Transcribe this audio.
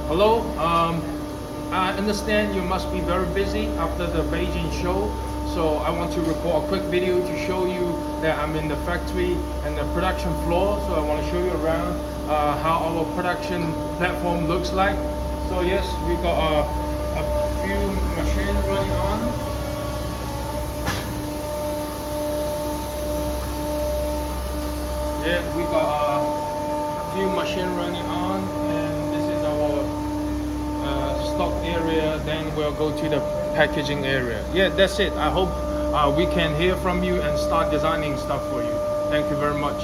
Hello. I understand you must be very busy after the Beijing show, so I want to record a quick video to show you that I'm in the factory and the production floor. So I want to show you around how our production platform looks like. So yes, we got a few machines running on. Yeah, we got a few machines running on, and this is our stock area. Then we'll go to the packaging area. Yeah, that's it. I hope we can hear from you and start designing stuff for you. Thank you very much.